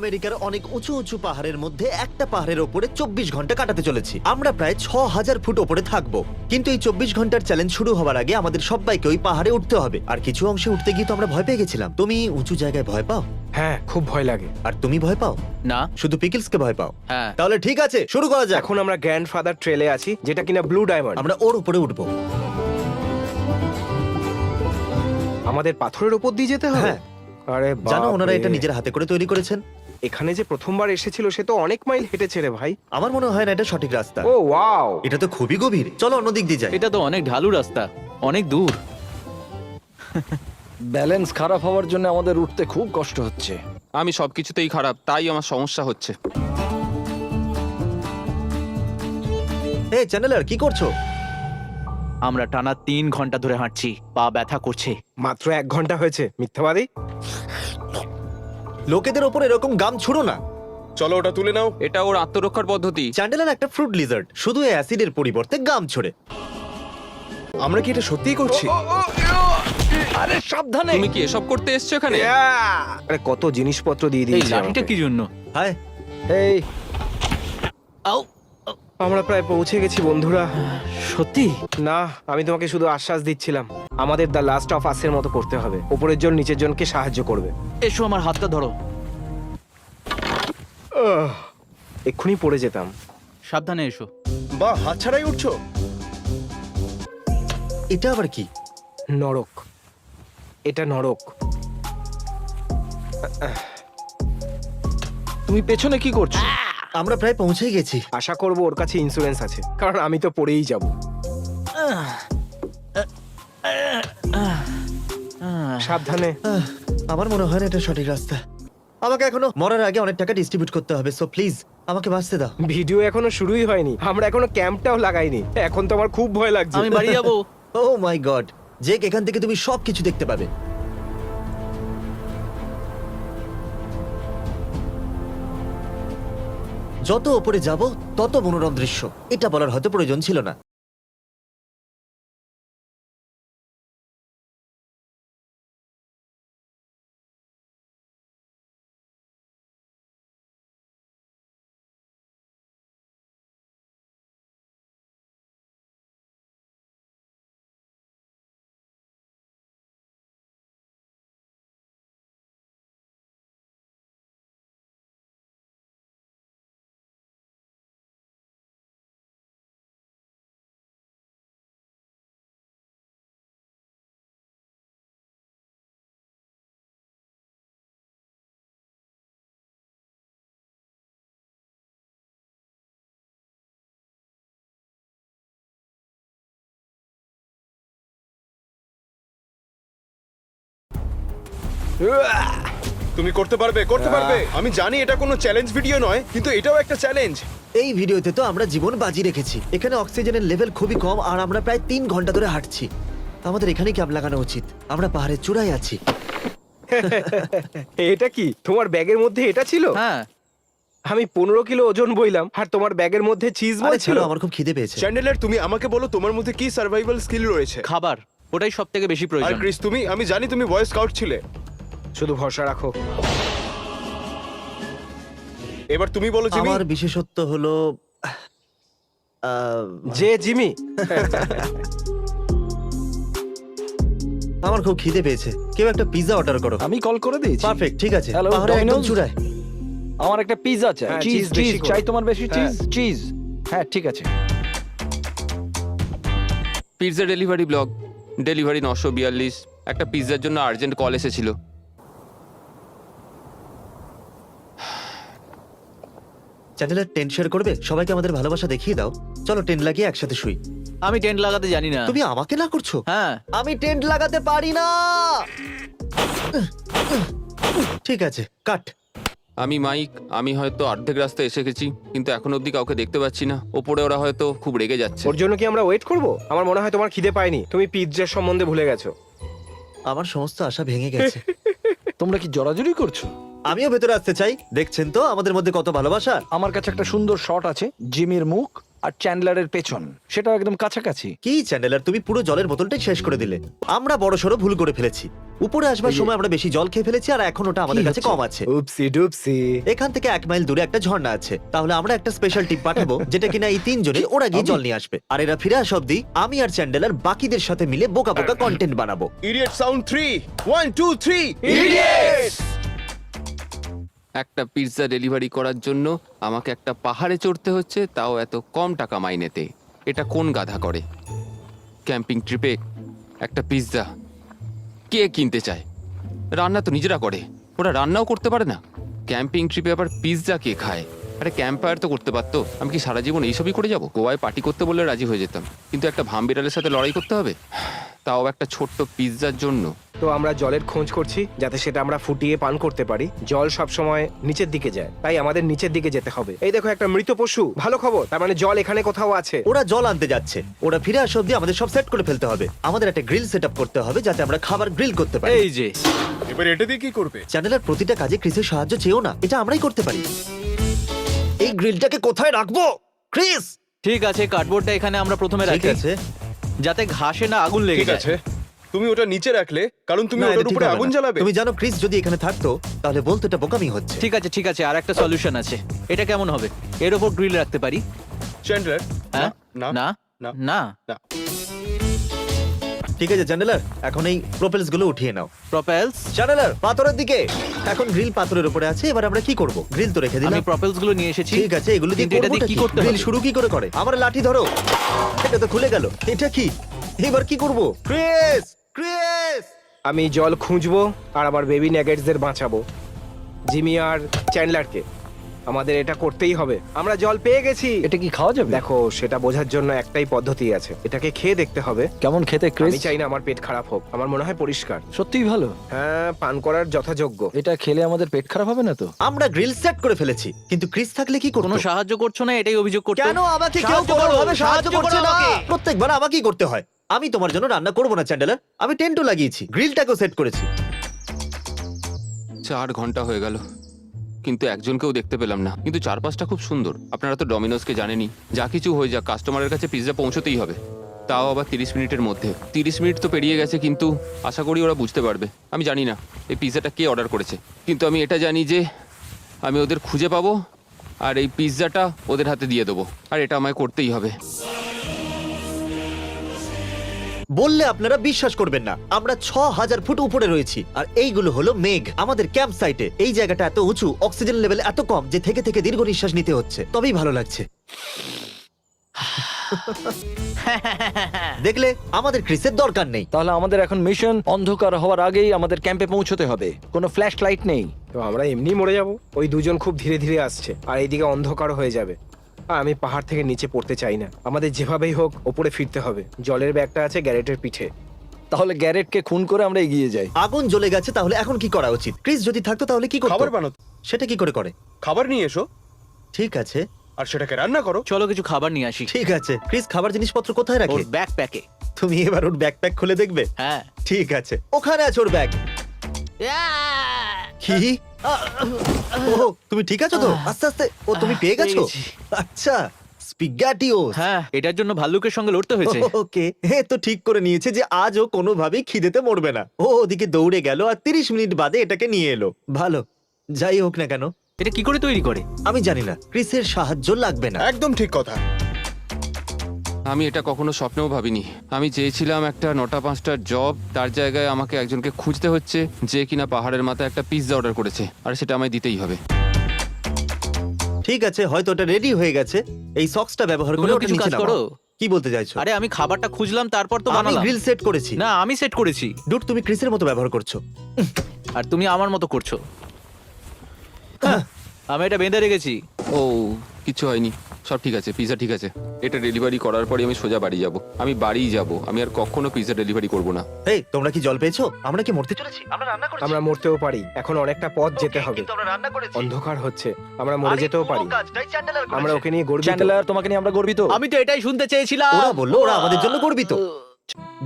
আমেরিকার অনেক উঁচু উঁচু পাহাড়ের মধ্যে একটা পাহাড়ের ওপরে 24 ঘন্টা কাটাতে চলেছি। আমরা প্রায় 6000 ফুট ওপরে থাকবো, কিন্তু এই 24 ঘন্টার চ্যালেঞ্জ শুরু হওয়ার আগে আমাদের সবাইকে ওই পাহাড়ে উঠতে হবে। আর কিছু অংশে উঠতে গিয়ে তো আমরা ভয় পেয়ে গেছিলাম। তুমি উঁচু জায়গায় ভয় পাও? হ্যাঁ, খুব ভয় লাগে। আর তুমি ভয় পাও? না। শুধু পিকলসকে ভয় পাও? হ্যাঁ। তাহলে ঠিক আছে, শুরু করা যাক। এখন আমরা গ্র্যান্ডফাদার ট্রেলে আছি, যেটা কিনা ব্লু ডায়মন্ড। আমরা ওর উপরে উঠবো। আমাদের পাথরের উপর দিয়ে যেতে হবে? হ্যাঁ। আরে জানো বাপ ওনারা রে। এটা নিজের হাতে করে তৈরি করেছেন। এখানে যে প্রথমবার এসেছিল সে তো অনেক মাইল হেঁটেছে রে ভাই। আমার মনে হয় না এটা সঠিক রাস্তা। ও ওয়াও, এটা তো খুবই গভীর। চলো অন্য দিক দিয়ে যাই। এটা তো অনেক ঢালু রাস্তা, অনেক দূর। ব্যালেন্স খারাপ হওয়ার জন্য আমাদের উঠতে খুব কষ্ট হচ্ছে। আমি সবকিছুতেই খারাপ, তাই আমার সমস্যা হচ্ছে। এই চ্যানেলার, কি করছো? আমরা টানা 3 ঘন্টা ধরে হাঁটছি, পা ব্যথা করছে। মাত্র 1 ঘন্টা হয়েছে, মিথ্যাবাদী। লোকেদের ওপর এরকম গাম ছুড়ো না। চলো ওটা তুলে নাও। এটা ওর আত্মরক্ষার পদ্ধতি। চ্যান্ডেলার একটা ফ্রুট লিজার্ড, শুধু এই অ্যাসিডের পরিবর্তে গাম ছড়ে। আমরা কি এটা সত্যিই করছি? আরে সাবধানে। তুমি কি এসব করতে এসছো এখানে? আরে কত জিনিসপত্র দিয়ে এই দিয়েছি লাঠিটা আমাকে। কি জন্য? হায়, এই আও, আমরা প্রায় পৌঁছে গেছি বন্ধুরা। সত্যি? না, আমি তোমাকে শুধু আশ্বাস দিচ্ছিলাম। আমাদের দ্য লাস্ট অফ আসের মতো করতে হবে। উপরের জন নিচের জনকে সাহায্য করবে। এসো আমার হাতটা ধরো। এক্ষুনি পড়ে যেতাম। সাবধানে এসো। বাহ, হাত ছাড়াই উঠছো। এটা আবার কি? নরক, এটা নরক। তুমি পেছনে কি করছো? আমরা প্রায় পৌঁছেই গেছি। আশা করব ওর কাছে ইন্স্যুরেন্স আছে, কারণ আমি তো পড়েই যাব। সাবধানে। আমার মনে হয় না এটা সঠিক রাস্তা। আমাকে এখনো মরার আগে অনেক টাকা ডিস্ট্রিবিউট করতে হবে, সো প্লিজ আমাকে বাঁচতে দাও। ভিডিও এখনো শুরুই হয়নি, আমরা এখনো ক্যাম্পটাও লাগাইনি। এখন তো আমার খুব ভয় লাগছে। আমি বাড়ি যাবো। ও মাই গড, জেক, এখান থেকে তুমি সবকিছু দেখতে পাবে। যত উপরে যাব তত মনোরম দৃশ্য। এটা বলার হয়তো প্রয়োজন ছিল না। তুমি করতে পারবে, করতে পারবে। আমি জানি এটা কোনো চ্যালেঞ্জ ভিডিও নয়, কিন্তু এটাও একটা চ্যালেঞ্জ। এই ভিডিওতে তো আমরা জীবন বাজি রেখেছি। এখানে অক্সিজেনের লেভেল খুবই কম আর আমরা প্রায় 3 ঘন্টা ধরে হাঁটছি। আমাদের এখানে ক্যাম্প লাগানো উচিত। আমরা পাহাড়ের চূড়ায় আছি। এটা কি তোমার ব্যাগের মধ্যে এটা ছিল? হ্যাঁ। আমি 15 কিলো ওজন বইলাম, আর তোমার ব্যাগের মধ্যে চিজ বল আরে ছিল। ছাড়ো, আমার খুব খিদে পেয়েছে। চ্যান্ডেলার, তুমি আমাকে বলো তোমার মধ্যে কি সার্ভাইভাল স্কিল রয়েছে। খাবার, ওটাই সব থেকে বেশি আর প্রয়োজন। ক্রিস, তুমি, আমি জানি তুমি বয় স্কাউট ছিলে। শুধু ভরসা রাখো। এবার তুমি বলো জিমি। আমার বিশেষত্ব হলো যে জিমি, আমার খুব খিদে পেয়েছে। কেউ একটা পিৎজা অর্ডার করো। আমি কল করে দিয়েছি। পারফেক্ট, ঠিক আছে। Hello, পাহাড়ের একদম Domino's? চূড়ায়। আমার একটা পিৎজা চাই। হ্যাঁ, চিজ cheese বেশি চিজ করে। চাই তোমার বেশি হ্যাঁ। Cheese cheese. হ্যাঁ ঠিক আছে। Pizza delivery blog. ডেলিভারি 942। একটা পিৎজার জন্য আর্জেন্ট কল এসেছিল। চ্যানেলের টেন্ট শেয়ার করবে? সবাইকে আমাদের ভালোবাসা দেখিয়ে দাও। চলো টেন্ট লাগিয়ে একসাথে শুই। আমি টেন্ট লাগাতে জানি না। তুমি আমাকে না করছো? হ্যাঁ। আমি টেন্ট লাগাতে পারি না। ঠিক আছে, কাট। আমি মাইক, আমি হয়তো অর্ধেক রাস্তা এসে গেছি, কিন্তু এখন অবধি কাউকে দেখতে পাচ্ছি না। ওপরে ওরা হয়তো খুব রেগে যাচ্ছে। ওর জন্য কি আমরা ওয়েট করব? আমার মনে হয় তোমার খিদে পায়নি, তুমি পিৎজার সম্বন্ধে ভুলে গেছো। আমার সমস্ত আশা ভেঙে গেছে। তোমরা কি জড়াজড়ি করছো? আমিও ভেতরে আসতে চাই। দেখছেন তো আমাদের মধ্যে কত ভালোবাসা। আমার কাছে একটা সুন্দর শট আছে, জিমির মুখ আর চ্যান্ডলারের পেছন, সেটাও একদম কাছাকাছি। কি চ্যান্ডেলার, তুমি পুরো জলের বোতলটাই শেষ করে দিলে। আমরা বড়সড় ভুল করে ফেলেছি। উপরে আসবার সময় আমরা বেশি জল খেয়ে ফেলেছি, আর এখন ওটা আমাদের কাছে কম আছে। উপসি ডুপসি। এখান থেকে 1 মাইল দূরে একটা ঝর্ণা আছে। তাহলে আমরা একটা স্পেশাল টিপ পাঠাবো, যেটা কিনা এই তিনজনে ওরা গিয়ে জল নিয়ে আসবে। আর এরা ফিরে আসা অব্দি আমি আর চ্যান্ডেলার বাকিদের সাথে মিলে বোকা বোকা কন্টেন্ট বানাবো। Idiot sound 3 1 2 3 idiot. একটা পিৎজা ডেলিভারি করার জন্য আমাকে একটা পাহাড়ে চড়তে হচ্ছে, তাও এত কম টাকা মাইনেতে। এটা কোন গাধা করে? ক্যাম্পিং ট্রিপে একটা পিৎজা কে কিনতে চায়? রান্না তো নিজেরা করে, ওরা রান্নাও করতে পারে না। ক্যাম্পিং ট্রিপে আবার পিৎজা কে খায়? আরে ক্যাম্প ফায়ার তো করতে পারতো। আমি কি সারা জীবন এইসবই করে যাবো? গোয়ায় পার্টি করতে বললে রাজি হয়ে যেতাম, কিন্তু একটা ভামবিড়ালের সাথে লড়াই করতে হবে, তাও একটা ছোট্ট পিৎজার জন্য। তো আমরা জলের খোঁজ করছি যাতে সেটা আমরা ফুটিয়ে পান করতে পারি। জল সব সময় নিচের দিকে যায়, তাই আমাদের নিচের দিকে যেতে হবে। এই দেখো একটা মৃত পশু, ভালো খবর, তার মানে জল এখানে কোথাও আছে। ওরা জল আনতে যাচ্ছে। ওরা ফিরে আসা অব্দি আমাদের সব সেট করে ফেলতে হবে। আমাদের একটা গ্রিল সেট আপ করতে হবে যাতে আমরা খাবার গ্রিল করতে পারি। এই যে এবার এটা দিয়ে কি করবে? চ্যানেলের প্রতিটা কাজে ক্রিসের সাহায্য চেয়েও না, এটা আমরাই করতে পারি। এই গ্রিলটাকে কোথায় রাখবো ক্রিস? ঠিক আছে, কার্ডবোর্ডটা এখানে আমরা প্রথমে ঠিক রাখি, আছে। যাতে ঘাসে না আগুন লেগে ঠিক যায়। আছে, তুমি ওটা নিচে রাখলে কারণ তুমি না, এটা ওটার ঠিক উপরে হবে আগুন না। জ্বালাবে। তুমি জানো ক্রিস যদি এখানে থাকতো তাহলে বলতো এটা বোকামি হচ্ছে। ঠিক আছে, আর একটা সলিউশন আছে। এটা কেমন হবে? এর উপর গ্রিল রাখতে পারি। চ্যান্ডলার হ্যাঁ? না না না। না না। ঠিক আছে চ্যান্ডেলার, এখন এই প্রোপেলস গুলো উঠিয়ে নাও। প্রপেলস। চ্যান্ডেলার পাথরের দিকে। এখন গ্রিল পাথরের উপরে আছে, এবার আমরা কি করব? গ্রিল তো রেখে আমি দিলাম। প্রপেলস গুলো নিয়ে এসেছি। ঠিক আছে, এগুলো দিয়ে কিন্তু এটা দিয়ে করবোটা কি কি? করতে গ্রিল হবে? শুরু কি করে? আমার লাঠি ধরো। এটা তো খুলে গেল। এটা কি? এবার কি করব? Chris, Chris! আমি জল খুঁজবো আর আমার বেবি ন্যাগেটসদের বাঁচাবো, জিমি আর চ্যান্ডলারকে। আমাদের এটা করতেই হবে। আমরা জল পেয়ে গেছি। এটা কি খাওয়া যাবে? দেখো, সেটা বোঝার জন্য একটাই পদ্ধতি আছে, এটাকে খেয়ে দেখতে হবে। কেমন খেতে ক্রিস? আমি চাই না আমার পেট খারাপ হোক, আমার মনে হয় পরিষ্কার। সত্যিই ভালো। হ্যাঁ, পান করার যথাযোগ্য। এটা খেলে আমাদের পেট খারাপ হবে না তো? আমরা গ্রিল সেট করে ফেলেছি, কিন্তু ক্রিস থাকলে কি করব? কোনো সাহায্য করছো না, এটাই অভিযোগ করতে। কেন আমাকে কেউ সাহায্য কোনো করো, ভাবে সাহায্য সাহায্য করছে করো না? আমাকে। প্রত্যেকবার আমাকেই করতে হয়। আমি তোমার জন্য রান্না করব না চ্যান্ডেলার। আমি টেন্টও লাগিয়েছি, গ্রিলটাকেও সেট করেছি। 4 ঘন্টা হয়ে গেল, কিন্তু একজনকেও দেখতে পেলাম না। কিন্তু চারপাশটা খুব সুন্দর। আপনারা তো ডমিনোসকে জানেনই, যা কিছু হয়ে যাক কাস্টমারের কাছে পিৎজা পৌঁছতেই হবে, তাও আবার 30 মিনিটের মধ্যে। 30 মিনিট তো পেরিয়ে গেছে, কিন্তু আশা করি ওরা বুঝতে পারবে। আমি জানি না এই পিৎজাটা কে অর্ডার করেছে, কিন্তু আমি এটা জানি যে আমি ওদের খুঁজে পাবো আর এই পিৎজাটা ওদের হাতে দিয়ে দেবো, আর এটা আমায় করতেই হবে। বললে আপনারা বিশ্বাস করবেন না, আমরা 6000 ফুট উপরে রয়েছি, আর এইগুলো হলো মেঘ। আমাদের ক্যাম্প সাইটে এই জায়গাটা এত উঁচু, অক্সিজেন লেভেল এত কম যে থেকে থেকে দীর্ঘ নিঃশ্বাস নিতে হচ্ছে, তবেই ভালো লাগছে। দেখলে, আমাদের ক্রিসের দরকার নেই। তাহলে আমাদের এখন মিশন অন্ধকার হওয়ার আগেই আমাদের ক্যাম্পে পৌঁছতে হবে। কোনো ফ্ল্যাশ লাইট নেই। তো আমরা এমনি মরে যাব। ওই দুজন খুব ধীরে ধীরে আসছে, আর এইদিকে অন্ধকার হয়ে যাবে। আর আমি পাহাড় থেকে নিচে পড়তে চাই না। আমাদের যেভাবেই হোক ওপরে ফিরতে হবে। জলের ব্যাগটা আছে গ্যারেটের পিঠে। তাহলে গ্যারেটকে খুন করে আমরা এগিয়ে যাই। আগুন জ্বলে গেছে, তাহলে এখন কি করা উচিত? ক্রিস যদি থাকতো তাহলে কি করতো? খাবার বানাতো। সেটা কি করে? খাবার নিয়ে এসো ঠিক আছে, আর সেটাকে রান্না করো। চলো কিছু খাবার নিয়ে আসি। ঠিক আছে। ক্রিস খাবার জিনিসপত্র কোথায় ওর রাখে? ব্যাকপ্যাকে। তুমি এবার ওর ব্যাকপ্যাক খুলে দেখবে? হ্যাঁ। ঠিক আছে, ওখানে আছে ওর ব্যাগ। কি? ও, তুমি ঠিক আছো তো? আস্তে আস্তে। ও, তুমি পেয়ে গেছো? পেয়ে গেছি। আচ্ছা, স্পিগ্যাটিওস। হ্যাঁ, এটার জন্য ভাল্লুকের সঙ্গে লড়তে হয়েছে। ওকে, তো ঠিক করে নিয়েছে যে আজও কোনোভাবেই খিদেতে মরবে না। ও ওদিকে দৌড়ে গেল আর 30 মিনিট বাদে এটাকে নিয়ে এলো। ভালো, যাই হোক না কেন, এটা কি করে তৈরি করে? আমি জানি না। ক্রিসের সাহায্য লাগবে না। একদম ঠিক কথা। আমি এটা কখনো স্বপ্নেও ভাবিনি। আমি চেয়েছিলাম একটা 9টা 5টার জব, তার জায়গায় আমাকে একজনকে খুঁজতে হচ্ছে যে কিনা পাহাড়ের মাথায় একটা পিৎজা অর্ডার করেছে, আর সেটা আমায় দিতেই হবে। ঠিক আছে, হয়তো ওটা রেডি হয়ে গেছে। এই সক্সটা ব্যবহার করে তুমিও ওটা কিছু নিচে কাজ করো। নামাও। কি বলতে চাইছো? আরে আমি খাবারটা খুঁজলাম, তারপর তো আমি বানালাম। গ্রিল সেট করেছি। না, আমি সেট করেছি, ডুড, তুমি ক্রিসের মতো ব্যবহার করছো। আর তুমি আমার মতো করছো। আমি এটা বেঁধে রেখেছি। ও, কিছু হয়নি, সব ঠিক আছে। পিৎজা ঠিক আছে। এটা ডেলিভারি করার পরে আমি সোজা বাড়ি যাব। আমি বাড়িই যাব। আমি আর কখনো পিৎজা ডেলিভারি করব না। এই, তোমরা কি জল পেয়েছো? আমরা কি মরতে চলেছি? আমরা রান্না করছি। আমরা মরতেও পারি, এখন অনেকটা পথ যেতে Okay, হবে। কিন্তু আমরা রান্না করেছি। অন্ধকার হচ্ছে, আমরা মরে আর এই যেতেও পুরো পারি। কাজটাই চ্যান্ডেলার করেছে। আমরা ওকে নিয়ে গর্বিত। চ্যান্ডেলার, তোমাকে নিয়ে আমরা গর্বিত। আমি তো এটাই শুনতে চেয়েছিলাম। ওরা বললো ওরা আমাদের জন্য গর্বিত।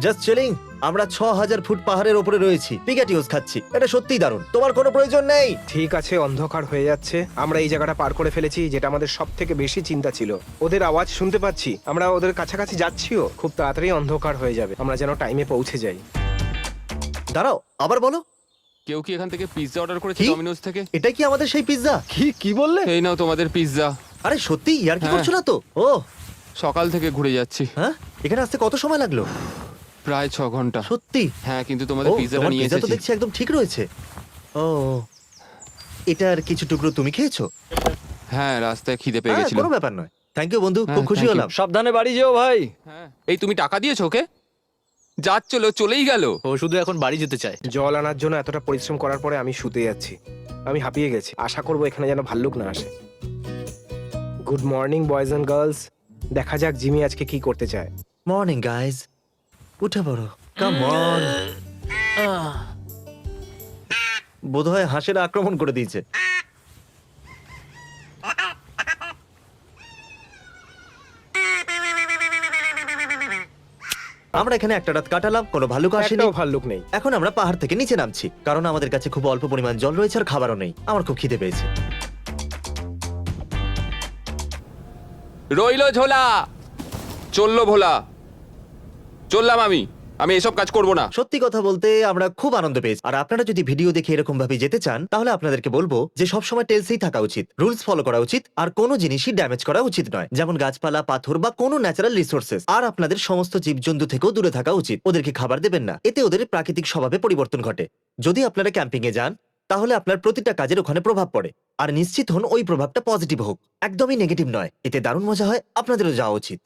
Just chilling. আমরা 6000 ফুট পাহাড়ের ওপরে রয়েছি, পিগাটিওস খাচ্ছি। এটা সত্যিই দারুণ। তোমার কোনো প্রয়োজন নেই। ঠিক আছে, অন্ধকার হয়ে যাচ্ছে। আমরা এই জায়গাটা পার করে ফেলেছি, যেটা আমাদের সব থেকে বেশি চিন্তা ছিল। ওদের আওয়াজ শুনতে পাচ্ছি, আমরা ওদের কাছাকাছি যাচ্ছিও। খুব তাড়াতাড়ি অন্ধকার হয়ে যাবে, আমরা যেন টাইমে পৌঁছে যাই। দাঁড়াও, আবার বলো। কেউ কি এখান থেকে পিৎজা অর্ডার করেছে কি? ডমিনোজ থেকে? এটাই কি আমাদের সেই পিৎজা? কি বললে? এই নাও তোমাদের পিৎজা। আরে সত্যি ইয়ার কি হ্যাঁ। করছো না তো? ও সকাল থেকে ঘুরে যাচ্ছি, হ্যাঁ, এখানে আসতে কত সময় লাগলো? প্রায় 6 ঘন্টা। সত্যি? হ্যাঁ, কিন্তু তোমাদের ও, পিৎজাটা তোমার নিয়ে পিৎজা তো এসেছি। দেখছি একদম ঠিক রয়েছে। ও, এটার কিছু টুকরো তুমি খেয়েছো? হ্যাঁ, রাস্তায় খিদে পেয়ে হ্যাঁ, গেছিল। কোনো ব্যাপার নয়। থ্যাংক ইউ বন্ধু, হ্যাঁ, খুব খুশি thank you. হলাম। সাবধানে বাড়ি যেও ভাই। হ্যাঁ, এই তুমি টাকা দিয়েছো ওকে? যাচ্ছিল, চলেই গেল। ও শুধু এখন বাড়ি যেতে চায়। জল আনার জন্য এতটা পরিশ্রম করার পরে আমি শুতে যাচ্ছি। আমি হাঁপিয়ে গেছি। আশা করবো এখানে যেন ভাল্লুক না আসে। Good morning boys and girls. দেখা যাক জিমি আজকে কি করতে চায়। মর্নিং গাইজ, উঠে পড়ো, কাম অন। বোধহয় হাঁসের আক্রমণ করে দিয়েছে। আমরা এখানে একটা রাত কাটালাম, কোনো ভালুক আসেনি। একটাও ভাল্লুক নেই। এখন আমরা পাহাড় থেকে নিচে নামছি, কারণ আমাদের কাছে খুব অল্প পরিমাণ জল রয়েছে আর খাবারও নেই। আমার খুব খিদে পেয়েছে। রইলো ঝোলা, চললো ভোলা। চললাম আমি এসব কাজ করব না। সত্যি কথা বলতে আমরা খুব আনন্দ পেয়েছি। আর আপনারা যদি ভিডিও দেখে এরকম ভাবে যেতে চান, তাহলে আপনাদেরকে বলবো যে সবসময় টেলসেই থাকা উচিত, রুলস ফলো করা উচিত, আর কোনো জিনিসই ড্যামেজ করা উচিত নয়, যেমন গাছপালা, পাথর বা কোনো ন্যাচারাল রিসোর্সেস। আর আপনাদের সমস্ত জীবজন্তু থেকেও দূরে থাকা উচিত। ওদেরকে খাবার দেবেন না, এতে ওদের প্রাকৃতিক স্বভাবে পরিবর্তন ঘটে। যদি আপনারা ক্যাম্পিং এ যান, তাহলে আপনার প্রতিটা কাজের ওখানে প্রভাব পড়ে। আর নিশ্চিত হন ওই প্রভাবটা পজিটিভ হোক, একদমই নেগেটিভ নয়। এতে দারুণ মজা হয়, আপনাদেরও যাওয়া উচিত।